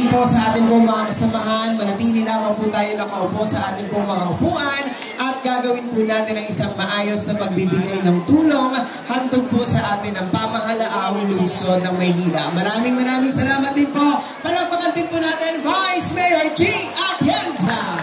Muli po sa ating pong mga kasamahan, manatili lamang po tayo nakaupo sa ating pong mga upuan at gagawin po natin ang isang maayos na pagbibigay ng tulong handog po sa atin ang pamahalaang lungsod ng Maynila. Maraming salamat din po. Palakpakan din po natin Vice Mayor G. Atienza.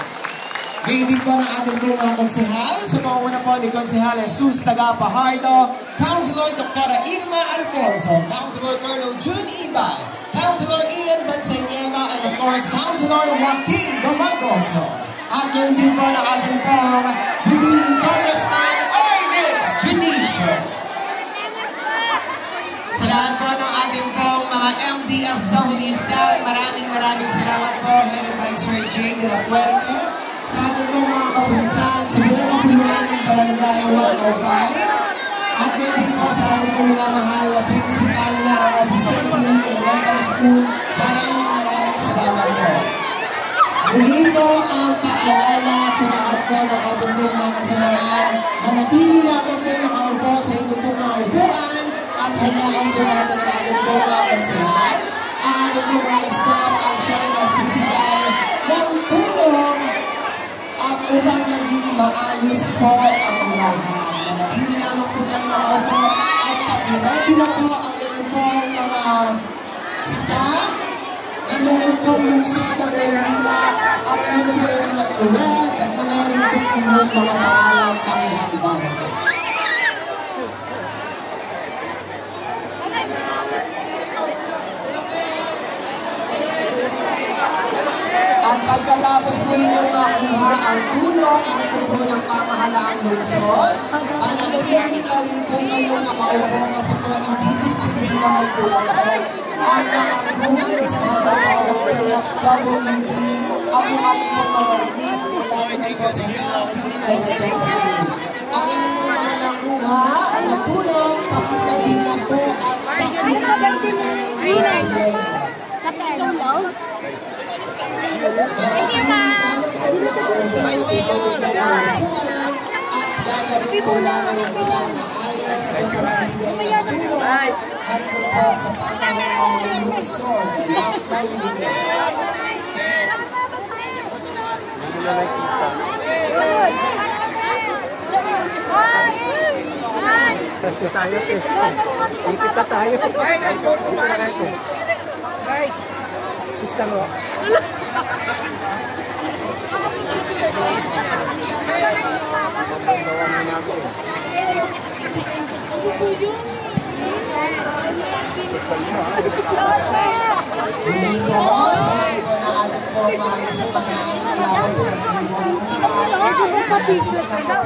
Ngayon din po ng ating pong mga konsehal sa pangunguna po ni Konsehal Jesus Tagapahardo, Councilor Dr. Irma Alfonso, Councilor Colonel June Ibay, Councilor Ian Bansanyema, and of course, Councilor Joaquin Domagoso. At ngayon din po ng ating pong Bibing Congressman Ernest Junicio. Sa lahat po ng ating pong mga MDSW staff, maraming salamat po, Head Advisor J. De La Puente, sa ating pong mga kapulisan, sa bilang kapulunan ng Barangay 105, at ngayon din po sa ating pong minamahal na principal na Vicente Elementary School, maraming salamat po. Muli po ang paalala sa lahat po ng ating pong mga kasamahan, manatili lamang po nakaupo sa inyong pong mga upuan at hayaan po natin ang ating pong mga konsehan. Ang ating pong mga staff ang siyang nagbibigay ng tulong at upang maging maayos po ang lahat. Manatili lamang po tayo nakaupo at pag-ready na po ang inyong pong mga staff na meron pong lungsod ng Maynila at ano po yung nag-ulat at na meron po yung mga paalam pang-ihapdaman po. At pagkatapos po ninyong makuha ang tulong at po ng pamahalaang lungsod, manatili na rin po kayong nakaupo kasi po i-distribute naman po ang mga goods na po PSWD at yung ating po mga relief mula po sa LTSWD. Ang inyong po mga nakuha na tulong, pakitabi na po at pakita natin ang Kita tayo. Guys, istang mo. Hindi po, sa lahat po ng ating po mga kasamahan, alaw sa pagkakita sa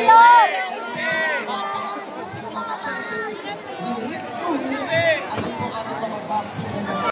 Mayor!